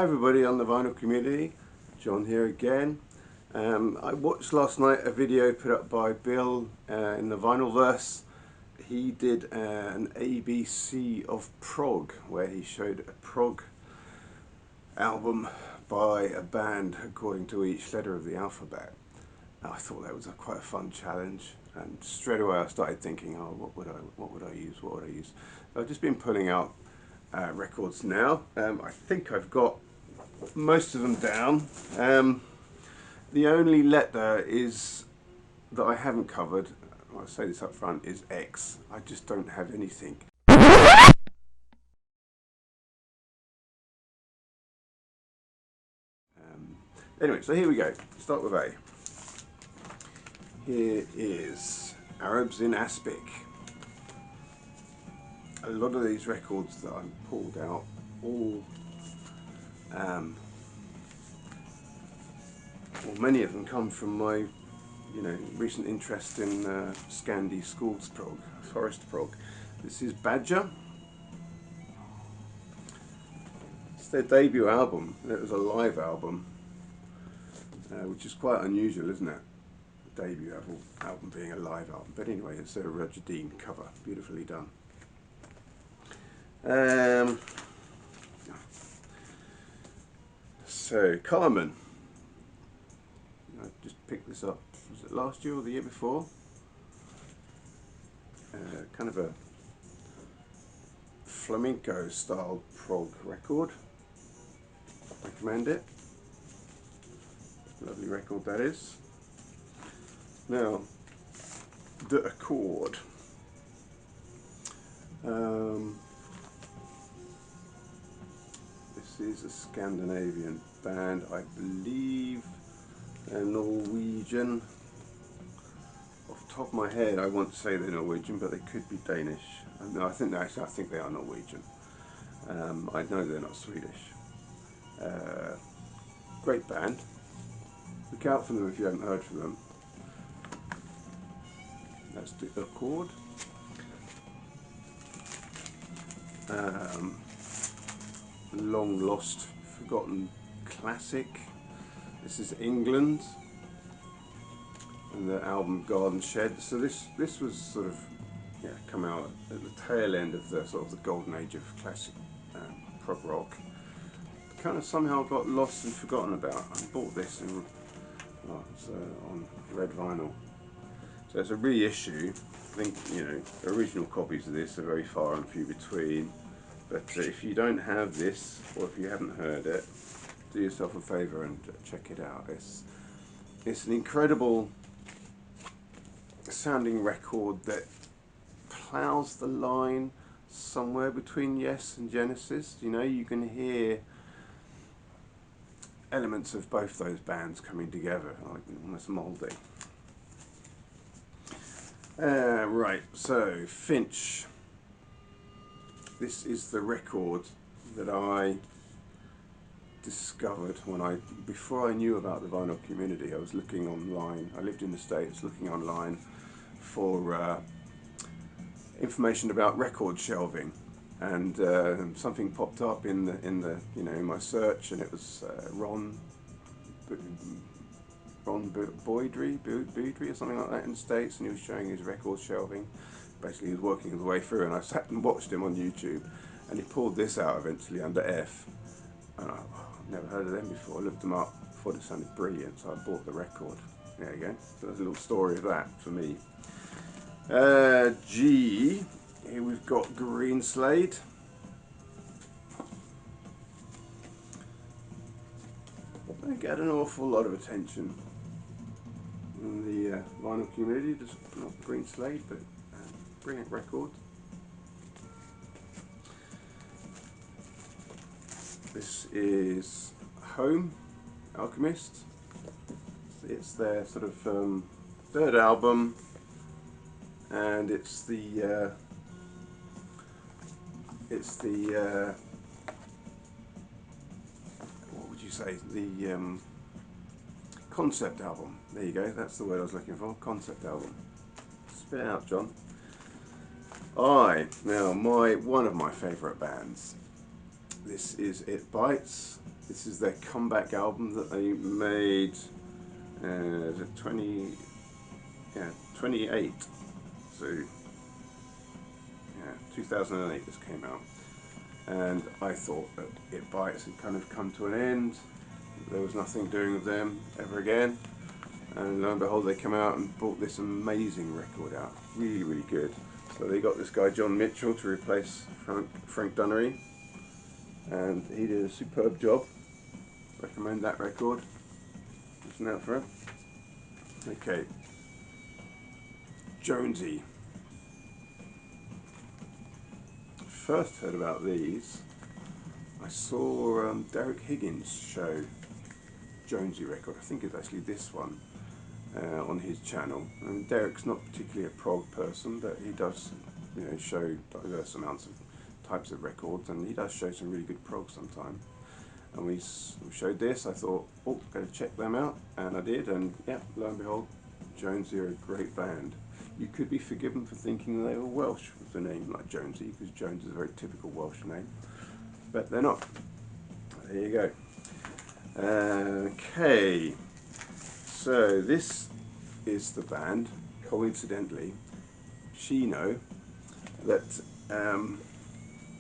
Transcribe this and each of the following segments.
everybody on the vinyl community, John here again. I watched last night a video put up by Bill in the Vinylverse. He did an ABC of Prog, where he showed a Prog album by a band according to each letter of the alphabet. And I thought that was quite a fun challenge, and straight away I started thinking, oh, what would I use? So I've just been pulling out records now. I think I've got most of them down. The only letter that I haven't covered, I'll say this up front, is X. I just don't have anything. Anyway, so here we go. Start with A. Here is Arabs in Aspic. A lot of these records that I've pulled out, all many of them come from my, recent interest in Scandi schools prog, forest prog. This is Badger. It's their debut album. It was a live album, which is quite unusual, isn't it? A debut album being a live album. But anyway, it's a Roger Dean cover, beautifully done. So Carmen. I just picked this up, was it last year or the year before? Kind of a flamenco style prog record. Recommend it. Lovely record that is. Now, The Accord. This is a Scandinavian band, I believe. They're Norwegian. Off the top of my head, I want to say they're Norwegian, but they could be Danish. No, I think they are Norwegian. I know they're not Swedish. Great band. Look out for them if you haven't heard from them. That's The Accord. Long lost, forgotten classic. This is England, and the album Garden Shed. So this was sort of come out at the tail end of the sort of the golden age of classic prog rock. Kind of somehow got lost and forgotten about. I bought this it's on red vinyl. So it's a reissue. I think original copies of this are very far and few between. But if you don't have this, or if you haven't heard it, do yourself a favour and check it out. It's an incredible sounding record that ploughs the line somewhere between Yes and Genesis. You can hear elements of both those bands coming together, like almost mouldy. Right, so Finch. This is the record that I discovered before I knew about the vinyl community. I was looking online. I lived in the States, looking online for information about record shelving, and something popped up in my search, and it was Ron Boydry or something like that in the States, and he was showing his record shelving. Basically, he was working his way through, and I sat and watched him on YouTube, and he pulled this out eventually under F. And I've never heard of them before. I looked them up, thought it sounded brilliant, so I bought the record. There you go. So there's a little story of that for me. G. Here we've got Green Slade. They get an awful lot of attention in the vinyl community. Just not Green Slade, but brilliant record. This is Home, Alchemist. It's their sort of third album, and it's the what would you say, the concept album. There you go, that's the word I was looking for, concept album. Spit it out, John. Now one of my favourite bands. This is It Bites. This is their comeback album that they made. Is it 28? So yeah, 2008 this came out, and I thought that It Bites had kind of come to an end. There was nothing doing with them ever again, and lo and behold, they come out and brought this amazing record out. Really, really good. So they got this guy John Mitchell to replace Frank Dunnery, and he did a superb job. Recommend that record. Listen out for it. Okay, Jonesy. First heard about these, I saw Derek Higgins show Jonesy record. I think it's actually this one on his channel. And Derek's not particularly a prog person, but he does, show diverse amounts of types of records, and he does show some really good prog sometimes. And we showed this. I thought, oh, gotta check them out, and I did. And yeah, lo and behold, Jonesy are a great band. You could be forgiven for thinking they were Welsh with the name like Jonesy, because Jones is a very typical Welsh name, but they're not. There you go. Okay, so this is the band, coincidentally, Chino, that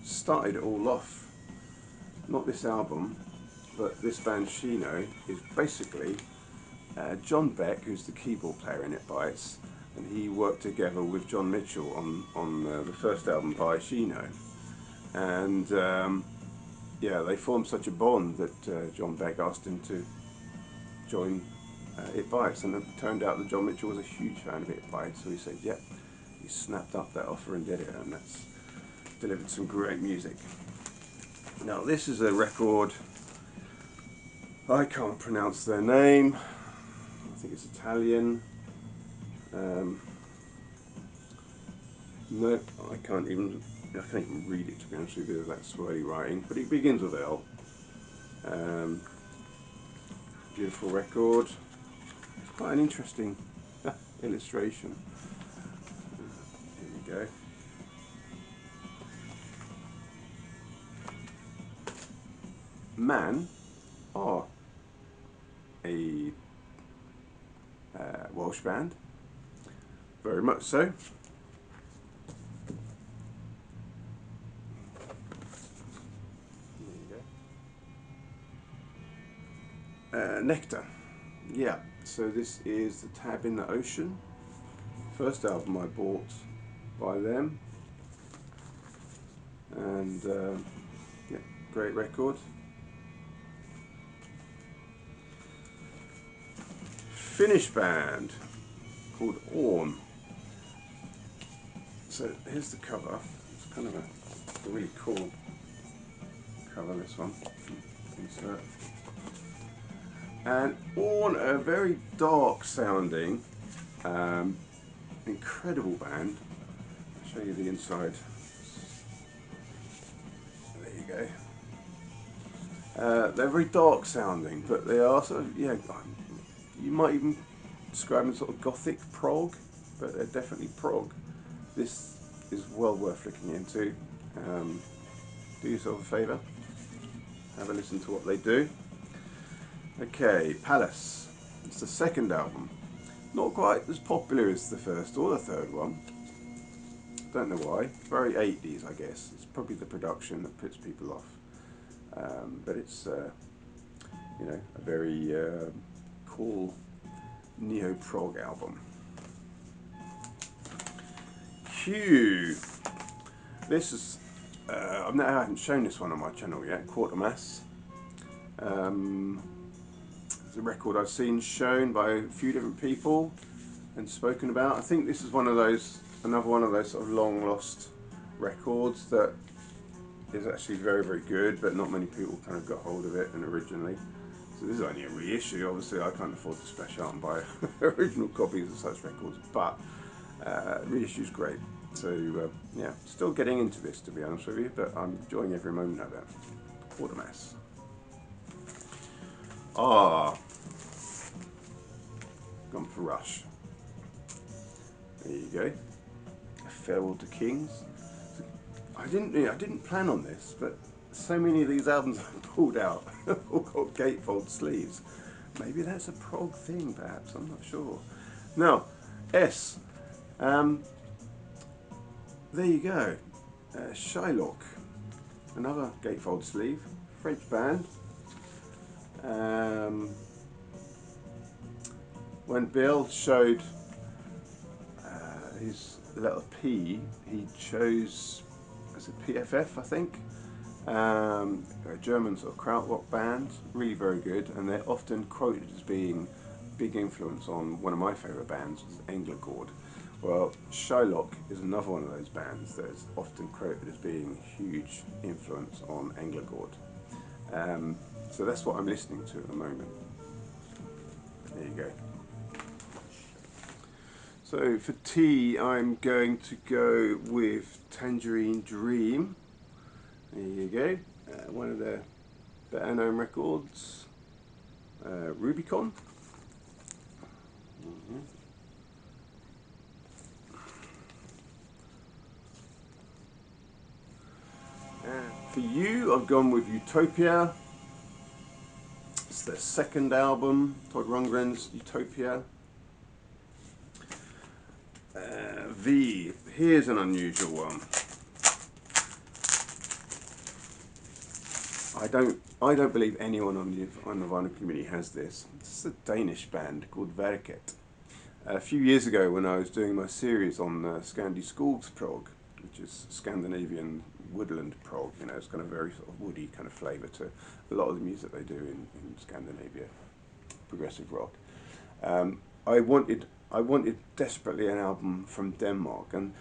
started it all off. Not this album, but this band Chino is basically John Beck, who's the keyboard player in It Bites, and he worked together with John Mitchell on the first album by Chino. And yeah, they formed such a bond that John Beck asked him to join It Bites, and it turned out that John Mitchell was a huge fan of It Bites, so he said, yep. He snapped up that offer and did it, and that's delivered some great music. Now this is a record, I can't pronounce their name, I think it's Italian. No, I can't even read it, to be honest with you, that swirly writing, but it begins with L. Beautiful record. It's quite an interesting illustration. Here we go. Man are a Welsh band, very much so. Nectar. Yeah, so this is The Tab in the Ocean, first album I bought by them, and yeah, great record. Finnish band called Orn. So here's the cover. It's kind of a really cool cover, this one. Insert. And Orn are very dark sounding, incredible band. I'll show you the inside. There you go. They're very dark sounding, but they are sort of, yeah, you might even describe them as sort of gothic prog, but they're definitely prog. This is well worth looking into. Do yourself a favour, have a listen to what they do. Okay, Palace. It's the second album. Not quite as popular as the first or the third one. Don't know why. Very 80s, I guess. It's probably the production that puts people off. But it's, a very cool neo-prog album. Q. This is, I haven't shown this one on my channel yet, Quartermass. It's a record I've seen shown by a few different people and spoken about. I think this is another one of those sort of long lost records that is actually very, very good, but not many people kind of got hold of it and originally. So this is only a reissue. Obviously I can't afford to splash out and buy original copies of such records, but reissue's great. So yeah, still getting into this, to be honest with you, but I'm enjoying every moment of it. Quartermass. Gone for Rush. There you go. A Farewell to Kings. I didn't plan on this, but so many of these albums I pulled out all got gatefold sleeves. Maybe that's a prog thing, perhaps, I'm not sure. Now, S. There you go. Shylock, another gatefold sleeve, French band. When Bill showed his letter P, he chose as a PFF, I think. A German sort of krautrock band, really very good, and they're often quoted as being a big influence on one of my favourite bands, which is Englagord. Well, Shylock is another one of those bands that is often quoted as being a huge influence on Englagord. So that's what I'm listening to at the moment. There you go. So for T, I'm going to go with Tangerine Dream. There you go. One of the better known records. Rubicon. For you, I've gone with Utopia. It's their second album, Todd Rundgren's Utopia. V, here's an unusual one. I don't believe anyone on the vinyl community has this. It's a Danish band called Verket. A few years ago, when I was doing my series on Scandi Skogs Prog, which is Scandinavian woodland prog, you know, it's got a very sort of woody kind of flavour to a lot of the music they do in Scandinavia, progressive rock. I wanted desperately an album from Denmark, and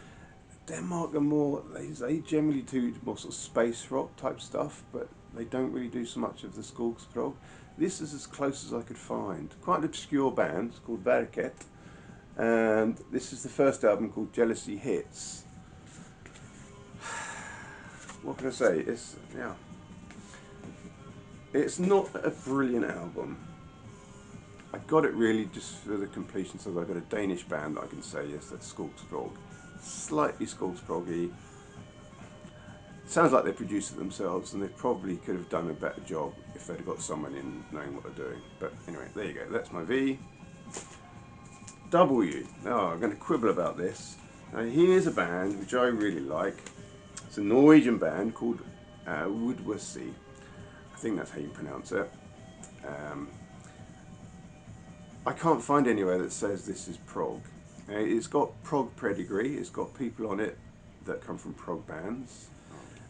Denmark are more, they generally do more sort of space rock type stuff, but they don't really do so much of the Skogs prog. This is as close as I could find. Quite an obscure band, it's called Verket, and this is the first album called Jealousy Hits. What can I say? It's not a brilliant album. I got it really just for the completion, so I've got a Danish band that I can say, yes, that's Skogs prog. Slightly Skogs proggy. Sounds like they produced it themselves, and they probably could have done a better job if they'd got someone in knowing what they're doing. But anyway, there you go. That's my V. W. Oh, I'm going to quibble about this. Now, here's a band which I really like. It's a Norwegian band called Woodwussy. I think that's how you pronounce it. I can't find anywhere that says this is prog. It's got prog pedigree. It's got people on it that come from prog bands.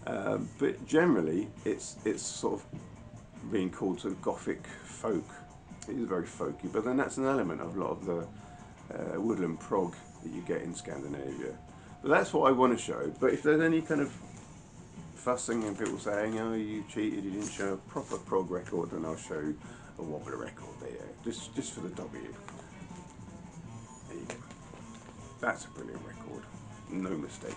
But generally, it's sort of being called sort of gothic folk. It is very folky, but then that's an element of a lot of the woodland prog that you get in Scandinavia. But that's what I want to show. But if there's any kind of fussing and people saying, "Oh, you cheated, you didn't show a proper prog record," then I'll show a wobbler record there, just for the W. There you go. That's a brilliant record, no mistake.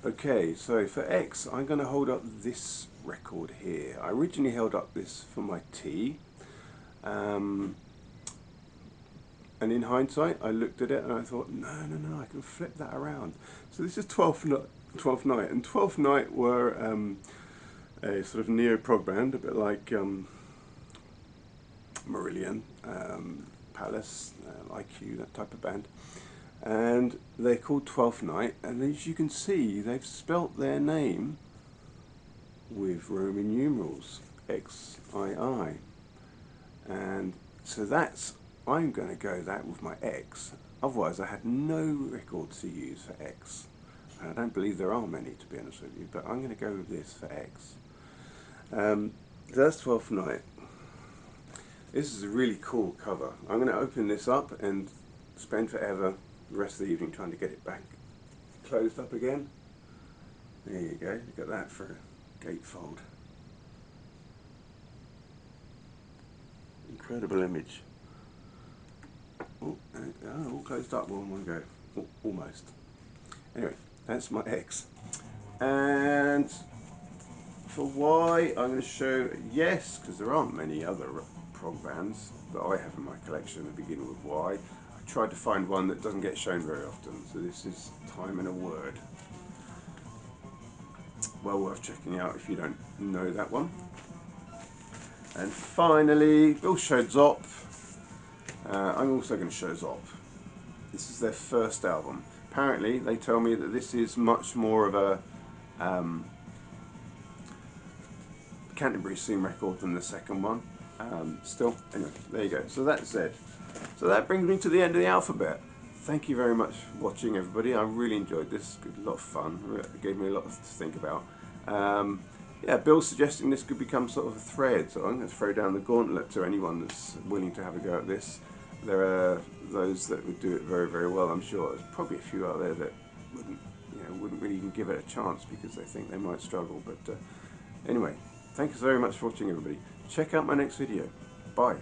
Okay, so for X, I'm going to hold up this record here. I originally held up this for my T, and in hindsight, I looked at it and I thought, no, I can flip that around. So this is 12th Night, and 12th Night were a sort of neo-prog band, a bit like Marillion, Palace, IQ, that type of band. And they're called 12th Night, and as you can see, they've spelt their name with Roman numerals, XII. And so I'm going to go that with my X. Otherwise, I had no records to use for X. And I don't believe there are many, to be honest with you, but I'm going to go with this for X. That's 12th Night. This is a really cool cover. I'm going to open this up and spend forever the rest of the evening trying to get it back closed up again. There you go, look at that for a gatefold. Incredible image. Oh, all closed up one one go. Oh, almost. Anyway, that's my X. And for Y, I'm going to show Yes, because there aren't many other prog bands that I have in my collection that begin with Y. I tried to find one that doesn't get shown very often, so this is Time and a Word. well worth checking out if you don't know that one. And finally, Bill showed Zop. I'm also going to show Zop. This is their first album. Apparently, they tell me that this is much more of a Canterbury scene record than the second one. Still, anyway, there you go. So that's Zed. So that brings me to the end of the alphabet. Thank you very much for watching, everybody. I really enjoyed this. It was a lot of fun. It gave me a lot to think about. Yeah, Bill's suggesting this could become sort of a thread, so I'm going to throw down the gauntlet to anyone that's willing to have a go at this. There are those that would do it very, very well, I'm sure. There's probably a few out there that wouldn't really even give it a chance because they think they might struggle. But anyway, thank you very much for watching, everybody. Check out my next video. Bye.